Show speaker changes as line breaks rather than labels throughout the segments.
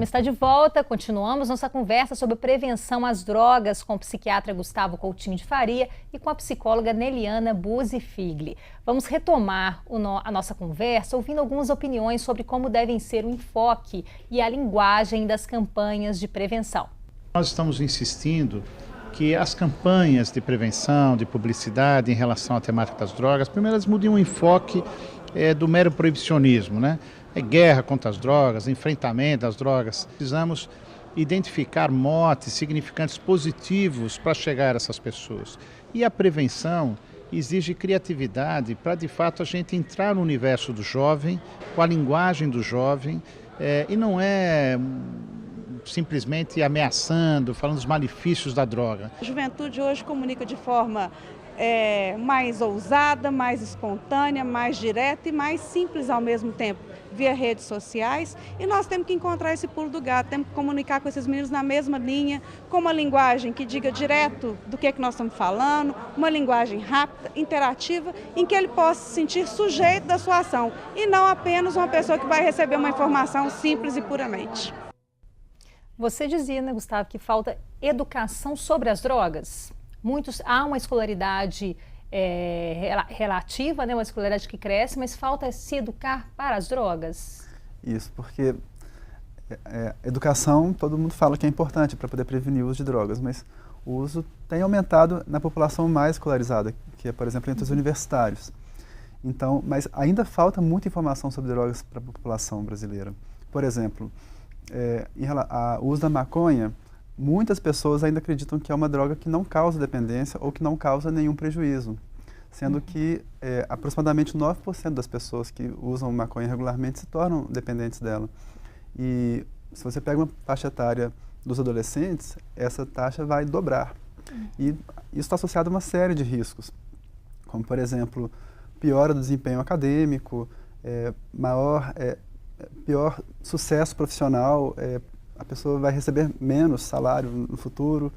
programa está de volta. Continuamos nossa conversa sobre prevenção às drogas com o psiquiatra Gustavo Coutinho de Faria e com a psicóloga Neliana Buzzi Figli. Vamos retomar a nossa conversa ouvindo algumas opiniões sobre como devem ser o enfoque e a linguagem das campanhas de prevenção.
Nós estamos insistindo que as campanhas de prevenção, de publicidade em relação à temática das drogas, primeiro elas mudem o enfoque do mero proibicionismo, né? É guerra contra as drogas, enfrentamento das drogas. Precisamos identificar motes, significantes positivos para chegar a essas pessoas. E a prevenção exige criatividade para, de fato, a gente entrar no universo do jovem, com a linguagem do jovem, e não é simplesmente ameaçando, falando dos malefícios da droga.
A juventude hoje comunica de forma mais ousada, mais espontânea, mais direta e mais simples ao mesmo tempo, via redes sociais, e nós temos que encontrar esse pulo do gato, temos que comunicar com esses meninos na mesma linha, com uma linguagem que diga direto do que nós estamos falando, uma linguagem rápida, interativa, em que ele possa se sentir sujeito da sua ação, e não apenas uma pessoa que vai receber uma informação simples e puramente.
Você dizia, né, Gustavo, que falta educação sobre as drogas? Há uma escolaridade relativa, né, uma escolaridade que cresce, mas falta se educar para as drogas.
Isso, porque educação, todo mundo fala que é importante para poder prevenir o uso de drogas, mas o uso tem aumentado na população mais escolarizada, que é, por exemplo, entre os universitários. Então, mas ainda falta muita informação sobre drogas para a população brasileira. Por exemplo, o uso da maconha, muitas pessoas ainda acreditam que é uma droga que não causa dependência ou que não causa nenhum prejuízo, sendo que aproximadamente 9% das pessoas que usam maconha regularmente se tornam dependentes dela. E se você pega uma faixa etária dos adolescentes, essa taxa vai dobrar. E isso está associado a uma série de riscos, como, por exemplo, piora do desempenho acadêmico, pior sucesso profissional, a pessoa vai receber menos salário no futuro,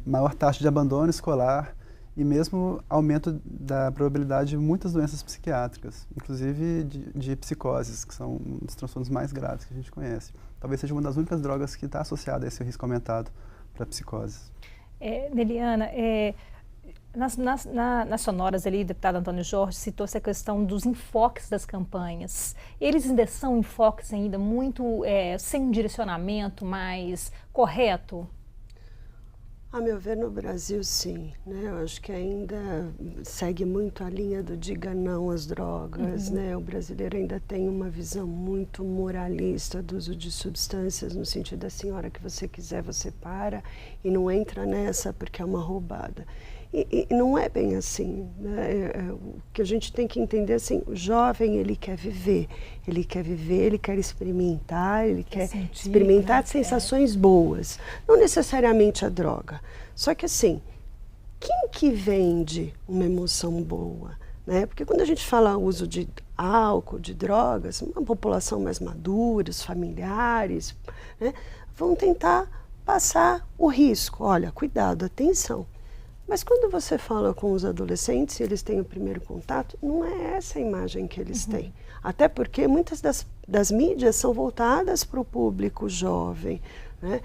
maior taxa de abandono escolar e mesmo aumento da probabilidade de muitas doenças psiquiátricas, inclusive de psicoses, que são um dos transtornos mais graves que a gente conhece. Talvez seja uma das únicas drogas que está associada a esse risco aumentado para psicoses.
Neliana, nas sonoras ali, o deputado Antônio Jorge citou essa questão dos enfoques das campanhas. Eles ainda são enfoques ainda muito sem um direcionamento mais correto?
A meu ver, no Brasil, sim, né? Eu acho que ainda segue muito a linha do diga não às drogas, né? O brasileiro ainda tem uma visão muito moralista do uso de substâncias, no sentido assim, a hora que você quiser, você para e não entra nessa porque é uma roubada. E não é bem assim, né? O que a gente tem que entender, assim, o jovem, ele quer viver, ele quer experimentar, ele quer experimentar sensações boas, não necessariamente a droga. Só que, assim, quem que vende uma emoção boa, né? Porque quando a gente fala uso de álcool, de drogas, uma população mais madura, os familiares, né, vão tentar passar o risco. Olha, cuidado, atenção. Mas quando você fala com os adolescentes e eles têm o primeiro contato, não é essa a imagem que eles têm. Até porque muitas das mídias são voltadas para o público jovem, né?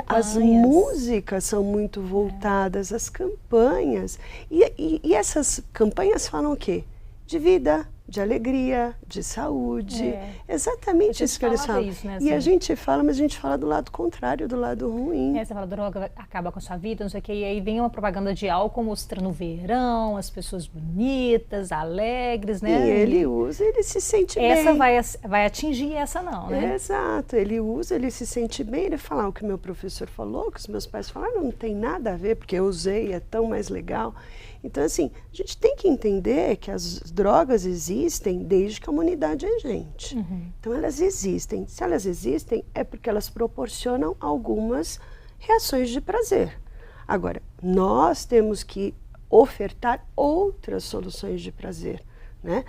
As músicas são muito voltadas às campanhas. E essas campanhas falam o quê? De vida, de alegria, de saúde. Exatamente isso que eles falam.
Isso, né,
assim. E a gente fala, mas a gente fala do lado contrário, do lado ruim.
Você fala, droga acaba com a sua vida, não sei o quê, e aí vem uma propaganda de álcool mostrando o verão, as pessoas bonitas, alegres, né?
E ele usa, ele se sente bem.
Essa vai atingir, essa não, né?
Exato, ele usa, ele se sente bem, ele fala o que meu professor falou, o que os meus pais falaram, não tem nada a ver, porque eu usei, é tão mais legal. Então, assim, a gente tem que entender que as drogas existem desde que a humanidade é gente. Então, elas existem. Se elas existem, é porque elas proporcionam algumas reações de prazer. Agora, nós temos que ofertar outras soluções de prazer, né?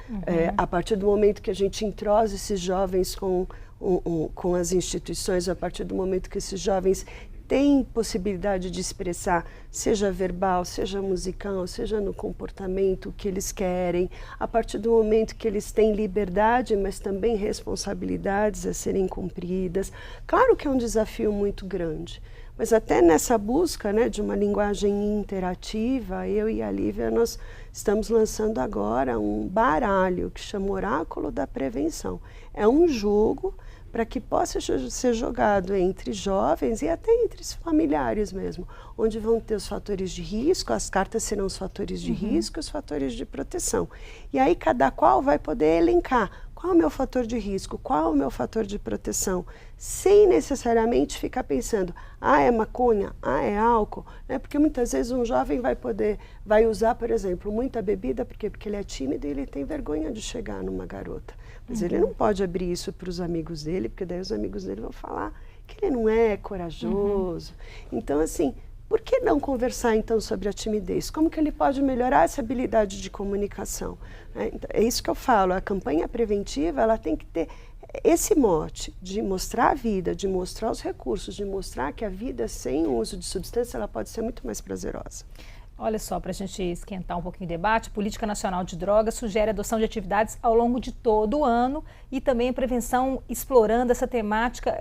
A partir do momento que a gente entrosa esses jovens com as instituições, a partir do momento que esses jovens têm possibilidade de expressar, seja verbal, seja musical, seja no comportamento, o que eles querem, a partir do momento que eles têm liberdade, mas também responsabilidades a serem cumpridas. Claro que é um desafio muito grande, mas até nessa busca, né, de uma linguagem interativa, eu e a Lívia, nós estamos lançando agora um baralho que chama Oráculo da Prevenção. É um jogo para que possa ser jogado entre jovens e até entre os familiares mesmo, onde vão ter os fatores de risco, as cartas serão os fatores de risco e os fatores de proteção. E aí cada qual vai poder elencar qual é o meu fator de risco, qual é o meu fator de proteção, sem necessariamente ficar pensando, é maconha, é álcool, né? Porque muitas vezes um jovem vai usar, por exemplo, muita bebida, porque ele é tímido e ele tem vergonha de chegar numa garota. Mas ele não pode abrir isso para os amigos dele, porque daí os amigos dele vão falar que ele não é corajoso. Então, assim, por que não conversar então sobre a timidez? Como que ele pode melhorar essa habilidade de comunicação? É isso que eu falo, a campanha preventiva ela tem que ter esse mote de mostrar a vida, de mostrar os recursos, de mostrar que a vida sem o uso de substância ela pode ser muito mais prazerosa.
Olha só, para a gente esquentar um pouquinho o debate, a Política Nacional de Drogas sugere a adoção de atividades ao longo de todo o ano e também a prevenção explorando essa temática,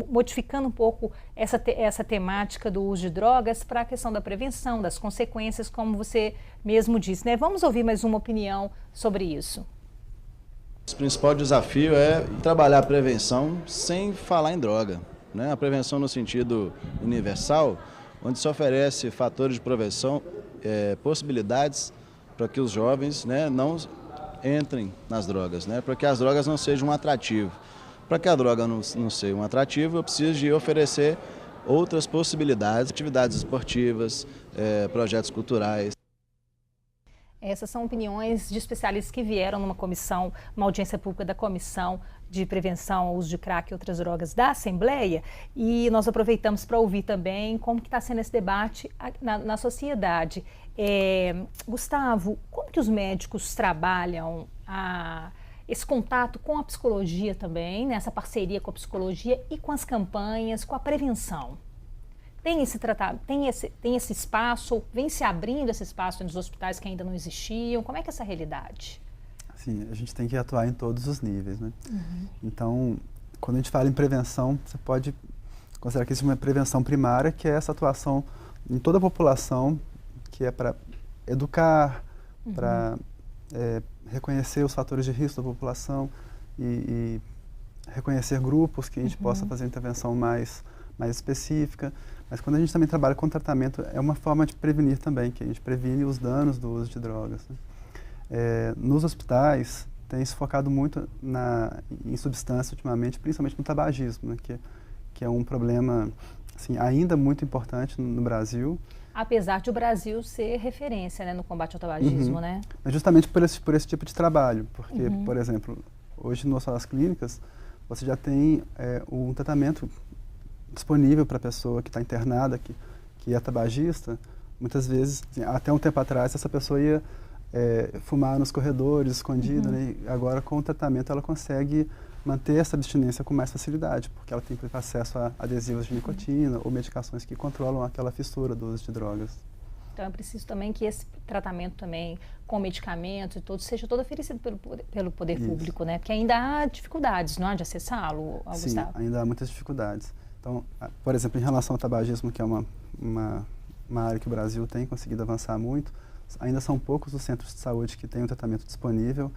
modificando um pouco essa temática do uso de drogas para a questão da prevenção, das consequências, como você mesmo disse, né? Vamos ouvir mais uma opinião sobre isso.
O principal desafio é trabalhar a prevenção sem falar em droga, né? A prevenção no sentido universal, onde se oferece fatores de prevenção, possibilidades para que os jovens, né, não entrem nas drogas, né, para que as drogas não sejam um atrativo. Para que a droga não seja um atrativo, eu preciso de oferecer outras possibilidades, atividades esportivas, projetos culturais.
Essas são opiniões de especialistas que vieram numa comissão, uma audiência pública da Comissão de Prevenção ao Uso de Crack e Outras Drogas da Assembleia, e nós aproveitamos para ouvir também como que está sendo esse debate na sociedade. Gustavo, como que os médicos trabalham esse contato com a psicologia também, né, essa parceria com a psicologia e com as campanhas, com a prevenção? Tem esse espaço, vem se abrindo esse espaço nos hospitais que ainda não existiam? Como é que é essa realidade?
Sim, a gente tem que atuar em todos os níveis, né? Então, quando a gente fala em prevenção, você pode considerar que existe uma prevenção primária, que é essa atuação em toda a população, que é para educar, para reconhecer os fatores de risco da população e reconhecer grupos que a gente possa fazer intervenção mais específica. Mas quando a gente também trabalha com tratamento, é uma forma de prevenir também, que a gente previne os danos do uso de drogas, né? Nos hospitais, tem se focado muito em substância ultimamente, principalmente no tabagismo, né? Que é um problema assim, ainda muito importante no Brasil.
Apesar de o Brasil ser referência, né, no combate ao tabagismo, né?
Mas justamente por esse tipo de trabalho, porque, por exemplo, hoje nas salas clínicas, você já tem um tratamento disponível para a pessoa que está internada, que é tabagista. Muitas vezes, assim, até um tempo atrás, essa pessoa ia fumar nos corredores, escondida, né? E agora, com o tratamento, ela consegue manter essa abstinência com mais facilidade, porque ela tem acesso a adesivos de nicotina ou medicações que controlam aquela fissura do uso de drogas.
Então é preciso também que esse tratamento também com medicamentos e tudo seja todo oferecido pelo poder público, né? Porque ainda há dificuldades, não há de acessá-lo, Gustavo?
Sim, ainda há muitas dificuldades. Então, por exemplo, em relação ao tabagismo, que é uma área que o Brasil tem conseguido avançar muito, ainda são poucos os centros de saúde que têm um tratamento disponível.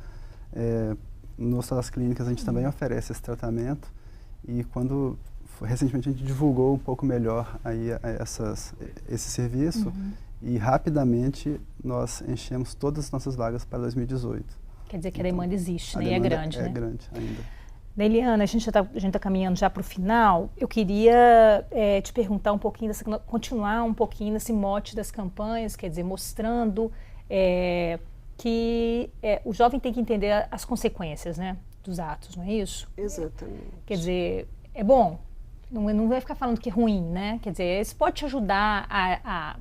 Nas salas clínicas a gente também oferece esse tratamento e recentemente a gente divulgou um pouco melhor aí esse serviço e rapidamente nós enchemos todas as nossas vagas para 2018.
Quer dizer que a demanda existe, né? E é grande, né?
É grande ainda.
Neiliana, a gente está caminhando já para o final. Eu queria te perguntar um pouquinho, continuar um pouquinho nesse mote das campanhas, quer dizer, mostrando que o jovem tem que entender as consequências, né, dos atos, não é isso?
Exatamente.
Quer dizer, é bom, não vai ficar falando que é ruim, né? Quer dizer, isso pode te ajudar a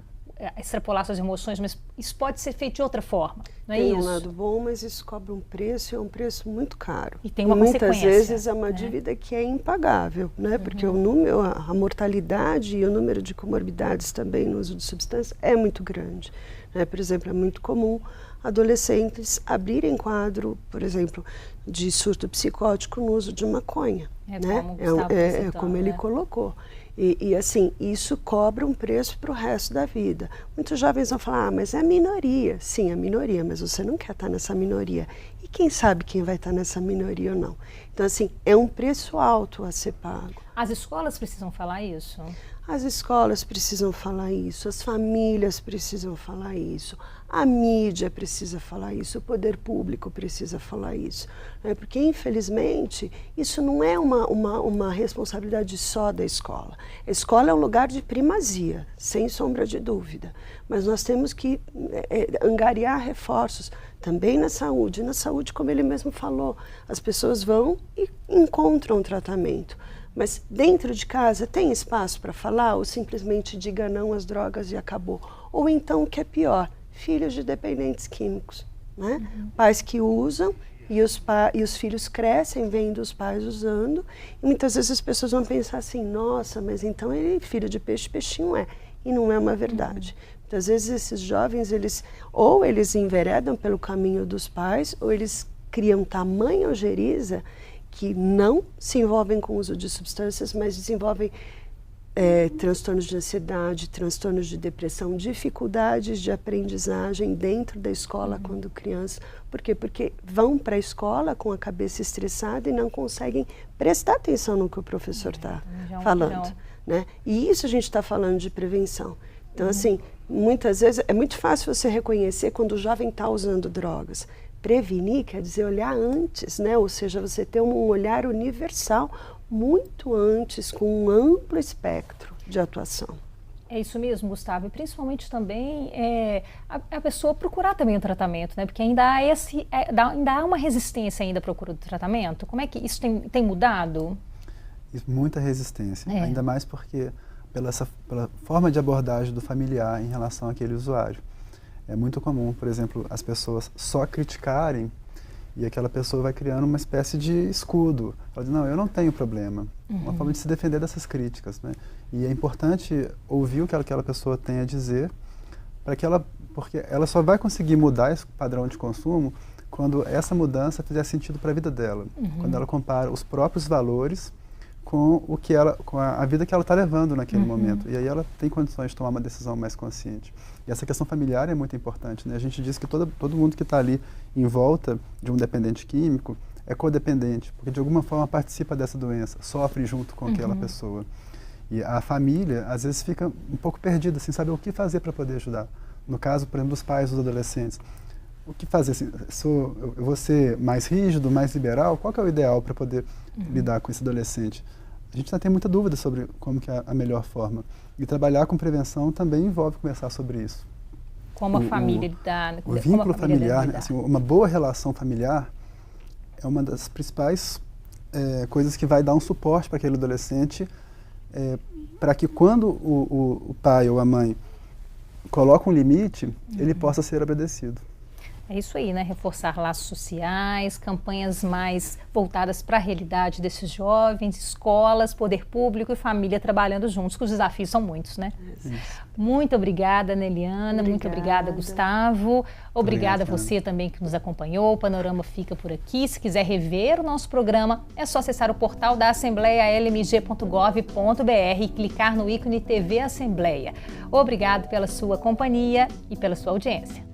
extrapolar suas emoções, mas isso pode ser feito de outra forma, não é
isso? Tem
isso?
um lado bom, mas isso cobra um preço, e é um preço muito caro.
E tem uma
muitas
consequência,
vezes é uma
né?
dívida que é impagável, né? Porque o número, a mortalidade e o número de comorbidades também no uso de substâncias é muito grande, né? Por exemplo, é muito comum adolescentes abrirem quadro, por exemplo, de surto psicótico no uso de maconha, né? Como ele colocou. E assim, isso cobra um preço para o resto da vida. Muitos jovens vão falar, mas é a minoria. Sim, é a minoria, mas você não quer estar nessa minoria. E quem sabe quem vai estar nessa minoria ou não? Então, assim, é um preço alto a ser pago.
As escolas precisam falar isso?
As escolas precisam falar isso, as famílias precisam falar isso, a mídia precisa falar isso, o poder público precisa falar isso, né? Porque, infelizmente, isso não é uma responsabilidade só da escola. A escola é um lugar de primazia, sem sombra de dúvida, mas nós temos que angariar reforços também na saúde, como ele mesmo falou, as pessoas vão e encontram tratamento. Mas dentro de casa tem espaço para falar ou simplesmente diga não às drogas e acabou? Ou então, o que é pior, filhos de dependentes químicos, né? Pais que usam e os filhos crescem vendo os pais usando e muitas vezes as pessoas vão pensar assim, nossa, mas então ele filho de peixe, peixinho é. E não é uma verdade. Muitas vezes esses jovens, eles enveredam pelo caminho dos pais ou eles criam tamanha ojeriza que não se envolvem com o uso de substâncias, mas desenvolvem transtornos de ansiedade, transtornos de depressão, dificuldades de aprendizagem dentro da escola quando crianças. Por quê? Porque vão para a escola com a cabeça estressada e não conseguem prestar atenção no que o professor está falando, né? E isso a gente está falando de prevenção. Então, assim, muitas vezes é muito fácil você reconhecer quando o jovem está usando drogas. Prevenir quer dizer olhar antes, né? Ou seja, você ter um olhar universal muito antes, com um amplo espectro de atuação.
É isso mesmo, Gustavo, e principalmente também a pessoa procurar também o tratamento, né? Porque ainda há uma resistência ainda à procura do tratamento. Como é que isso tem mudado?
Muita resistência, ainda mais porque pela forma de abordagem do familiar em relação àquele usuário. É muito comum, por exemplo, as pessoas só criticarem e aquela pessoa vai criando uma espécie de escudo. Ela diz, não, eu não tenho problema. Uma forma de se defender dessas críticas, né? E é importante ouvir o que aquela pessoa tem a dizer, porque ela só vai conseguir mudar esse padrão de consumo quando essa mudança fizer sentido para a vida dela. Quando ela compara os próprios valores com a vida que ela está levando naquele momento. E aí ela tem condições de tomar uma decisão mais consciente. E essa questão familiar é muito importante, né? A gente diz que todo mundo que está ali em volta de um dependente químico é codependente, porque de alguma forma participa dessa doença, sofre junto com aquela pessoa. E a família, às vezes, fica um pouco perdida, sem saber o que fazer para poder ajudar. No caso, por exemplo, dos pais dos adolescentes. O que fazer? Assim, eu vou ser mais rígido, mais liberal? Qual que é o ideal para poder lidar com esse adolescente? A gente ainda tem muita dúvida sobre como que é a melhor forma. E trabalhar com prevenção também envolve conversar sobre isso.
Como a família lidar.
O vínculo familiar, né? Assim, uma boa relação familiar é uma das principais coisas que vai dar um suporte para aquele adolescente, para que quando o pai ou a mãe coloca um limite, ele possa ser obedecido.
É isso aí, né? Reforçar laços sociais, campanhas mais voltadas para a realidade desses jovens, escolas, poder público e família trabalhando juntos, que os desafios são muitos, né? Muito obrigada, Neliana. Muito obrigada, Gustavo. Obrigada a você também que nos acompanhou. O Panorama fica por aqui. Se quiser rever o nosso programa, é só acessar o portal da Assembleia, lmg.gov.br, e clicar no ícone TV Assembleia. Obrigado pela sua companhia e pela sua audiência.